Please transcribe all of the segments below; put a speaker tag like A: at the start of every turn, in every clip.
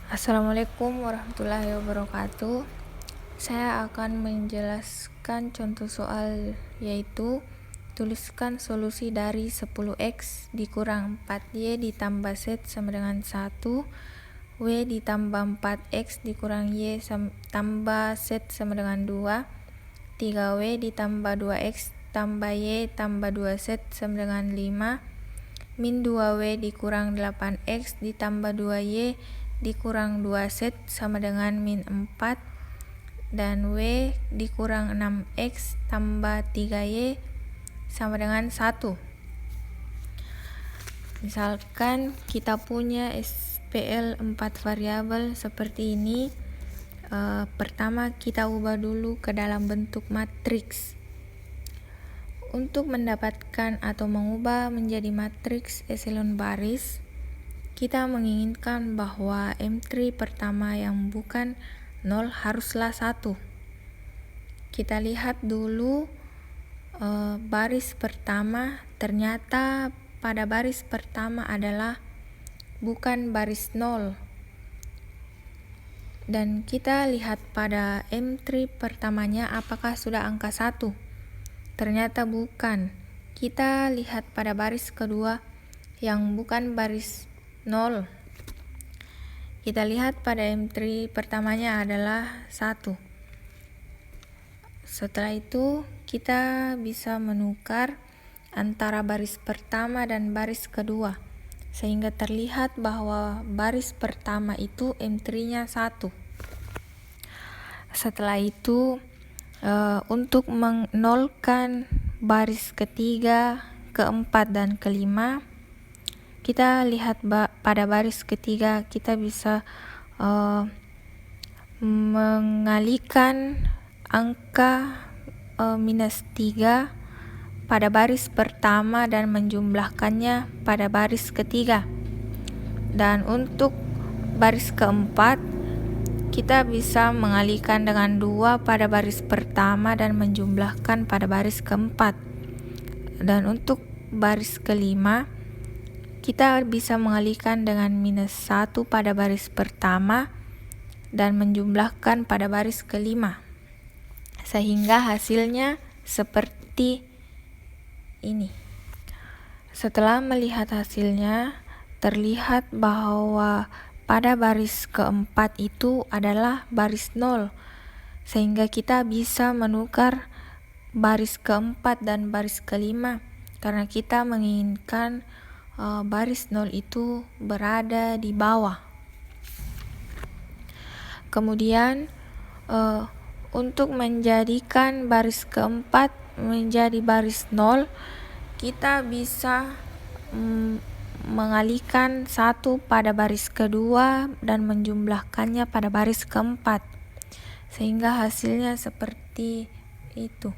A: Assalamualaikum warahmatullahi wabarakatuh. Saya akan menjelaskan contoh soal, yaitu tuliskan solusi dari 10x dikurang 4y ditambah z sama dengan 1, w ditambah 4x dikurang y tambah z sama dengan 2, 3w ditambah 2x tambah y tambah 2z sama dengan 5, min 2w dikurang 8x ditambah 2y dikurang 2z sama dengan min 4, dan w dikurang 6x tambah 3y sama dengan 1. Misalkan kita punya SPL 4 variabel seperti ini. Pertama kita ubah dulu ke dalam bentuk matriks. Untuk mendapatkan atau mengubah menjadi matriks eselon baris, kita menginginkan bahwa M3 pertama yang bukan 0 haruslah 1. Kita lihat dulu baris pertama, ternyata pada baris pertama adalah bukan baris 0. Dan kita lihat pada M3 pertamanya apakah sudah angka 1. Ternyata bukan. Kita lihat pada baris kedua yang bukan baris 0. Kita lihat pada M3 pertamanya adalah 1. Setelah itu kita bisa menukar antara baris pertama dan baris kedua, sehingga terlihat bahwa baris pertama itu M3-nya 1. Setelah itu untuk menolkan baris ketiga, keempat, dan kelima, kita lihat pada baris ketiga kita bisa mengalihkan angka minus 3 pada baris pertama dan menjumlahkannya pada baris ketiga. Dan untuk baris keempat kita bisa mengalihkan dengan 2 pada baris pertama dan menjumlahkan pada baris keempat. Dan untuk baris kelima kita bisa mengalihkan dengan minus 1 pada baris pertama dan menjumlahkan pada baris kelima, sehingga hasilnya seperti ini. Setelah melihat hasilnya, terlihat bahwa pada baris keempat itu adalah baris 0, sehingga kita bisa menukar baris keempat dan baris kelima karena kita menginginkan baris 0 itu berada di bawah. Kemudian untuk menjadikan baris keempat menjadi baris 0, kita bisa mengalihkan 1 pada baris kedua dan menjumlahkannya pada baris keempat, sehingga hasilnya seperti itu.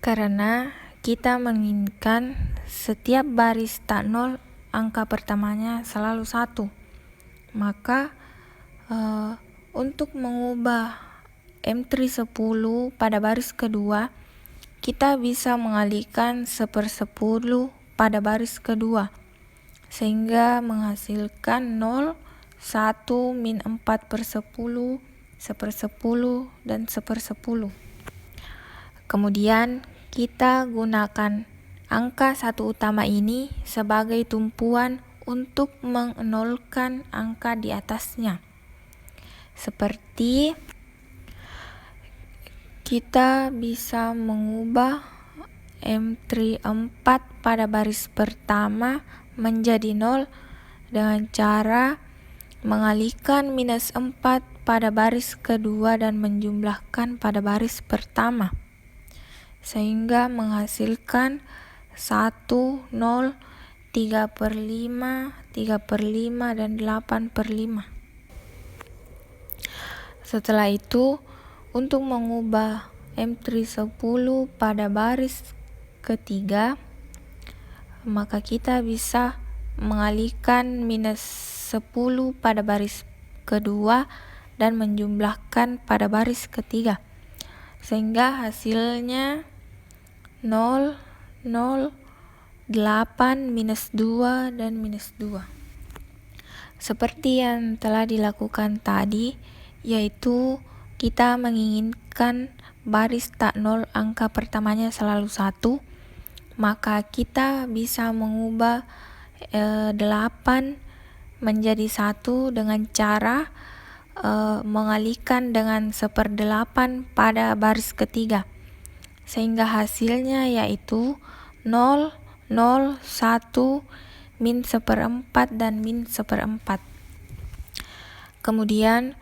A: Karena kita menginginkan setiap baris tak 0 angka pertamanya selalu 1, maka untuk mengubah M3 10 pada baris kedua, kita bisa mengalihkan 1/10 pada baris kedua, sehingga menghasilkan 0, 1, min 4/10, 1/10, dan 1/10. Kemudian kita gunakan angka 1 utama ini sebagai tumpuan untuk menolkan angka di atasnya. Seperti kita bisa mengubah M3 4 pada baris pertama menjadi 0 dengan cara mengalihkan minus 4 pada baris kedua dan menjumlahkan pada baris pertama, sehingga menghasilkan 1, 0, 3/5, 3/5, dan 8/5. Setelah itu, untuk mengubah M3 10 pada baris ketiga, maka kita bisa mengalihkan minus 10 pada baris kedua dan menjumlahkan pada baris ketiga, sehingga hasilnya 0, 0, 8, minus 2, dan minus 2. Seperti yang telah dilakukan tadi, yaitu kita menginginkan baris tak nol angka pertamanya selalu 1, maka kita bisa mengubah 8 menjadi 1 dengan cara mengalihkan dengan 1/8 pada baris ketiga, sehingga hasilnya yaitu 0, 0, 1, min 1/4 dan min 1/4. Kemudian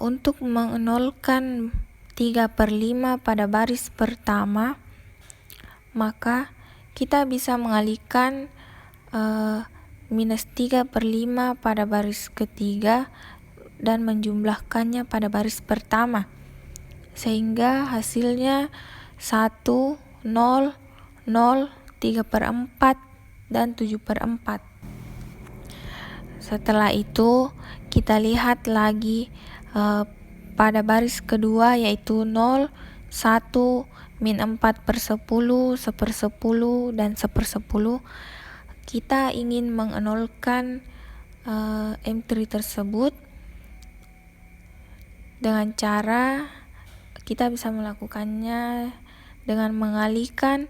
A: untuk menolkan 3/5 pada baris pertama, maka kita bisa mengalihkan minus 3/5 pada baris ketiga dan menjumlahkannya pada baris pertama, sehingga hasilnya 1, 0, 0, 3/4 dan 7/4. Setelah itu kita lihat lagi pada baris kedua, yaitu 0, 1, min 4/10, 1/10, dan 1/10. Kita ingin mengenolkan M3 tersebut dengan cara kita bisa melakukannya dengan mengalihkan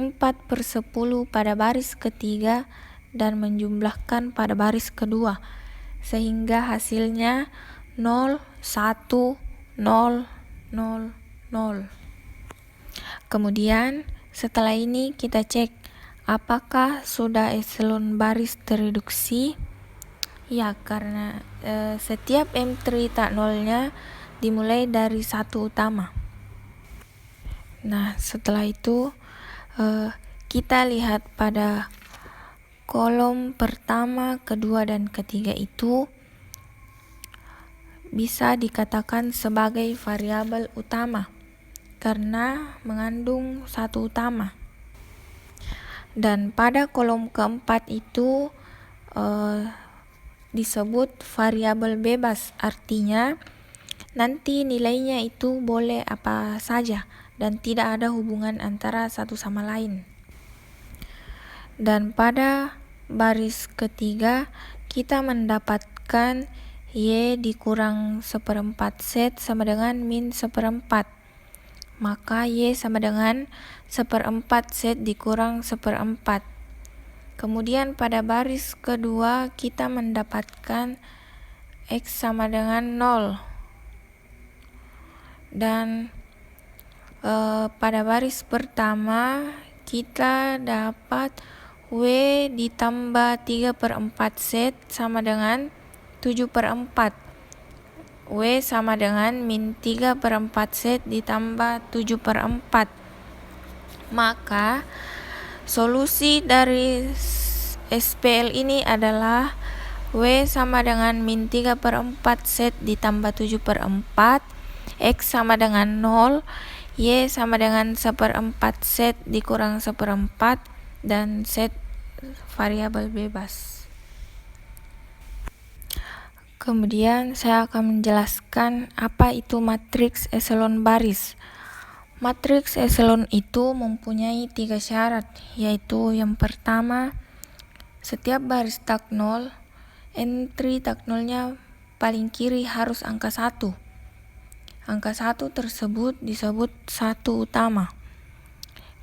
A: 4/10 pada baris ketiga dan menjumlahkan pada baris kedua, sehingga hasilnya 0, 1, 0, 0, 0. Kemudian setelah ini kita cek apakah sudah eselon baris tereduksi. Ya, karena setiap M3 tak nolnya dimulai dari 1 utama. Nah, setelah itu kita lihat pada kolom pertama, kedua, dan ketiga itu bisa dikatakan sebagai variabel utama karena mengandung 1 utama. Dan pada kolom keempat itu disebut variabel bebas, artinya nanti nilainya itu boleh apa saja dan tidak ada hubungan antara satu sama lain. Dan pada baris ketiga kita mendapatkan Y dikurang 1/4 Z sama dengan min 1/4. Maka Y sama dengan 1/4 Z dikurang 1/4. Kemudian pada baris kedua kita mendapatkan X sama dengan 0. Dan pada baris pertama kita dapat W ditambah 3/4 Z sama dengan 7/4. W sama dengan min 3/4 Z ditambah 7/4. Maka solusi dari SPL ini adalah W sama dengan min 3/4 Z ditambah 7/4, X sama dengan 0, Y sama dengan 1/4 Z dikurang 1/4, dan Z variabel bebas. Kemudian saya akan menjelaskan apa itu matriks eselon baris. Matriks eselon itu mempunyai 3 syarat, yaitu yang pertama, setiap baris tak nol, entry tak nolnya paling kiri harus angka 1. Angka 1 tersebut disebut 1 utama.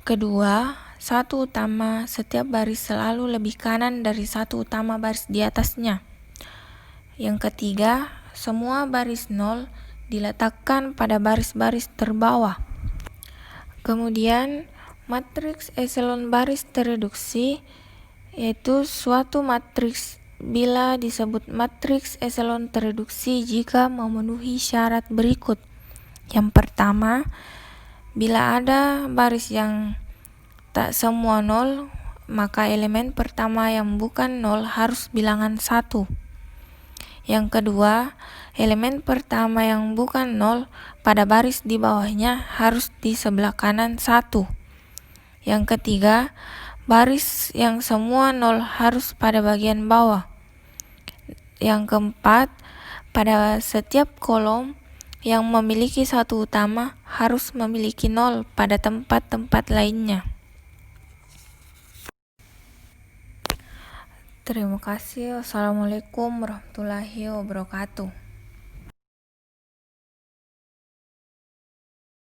A: Kedua, 1 utama setiap baris selalu lebih kanan dari 1 utama baris di atasnya. Yang ketiga, semua baris 0 diletakkan pada baris-baris terbawah. Kemudian matriks eselon baris tereduksi yaitu suatu matriks bila disebut matriks eselon tereduksi jika memenuhi syarat berikut. Yang pertama, bila ada baris yang tak semua 0, maka elemen pertama yang bukan 0 harus bilangan 1. Yang kedua, elemen pertama yang bukan 0 pada baris di bawahnya harus di sebelah kanan 1. Yang ketiga, baris yang semua 0 harus pada bagian bawah. Yang keempat, pada setiap kolom yang memiliki 1 utama harus memiliki 0 pada tempat-tempat lainnya. Terima kasih. Wassalamualaikum warahmatullahi wabarakatuh.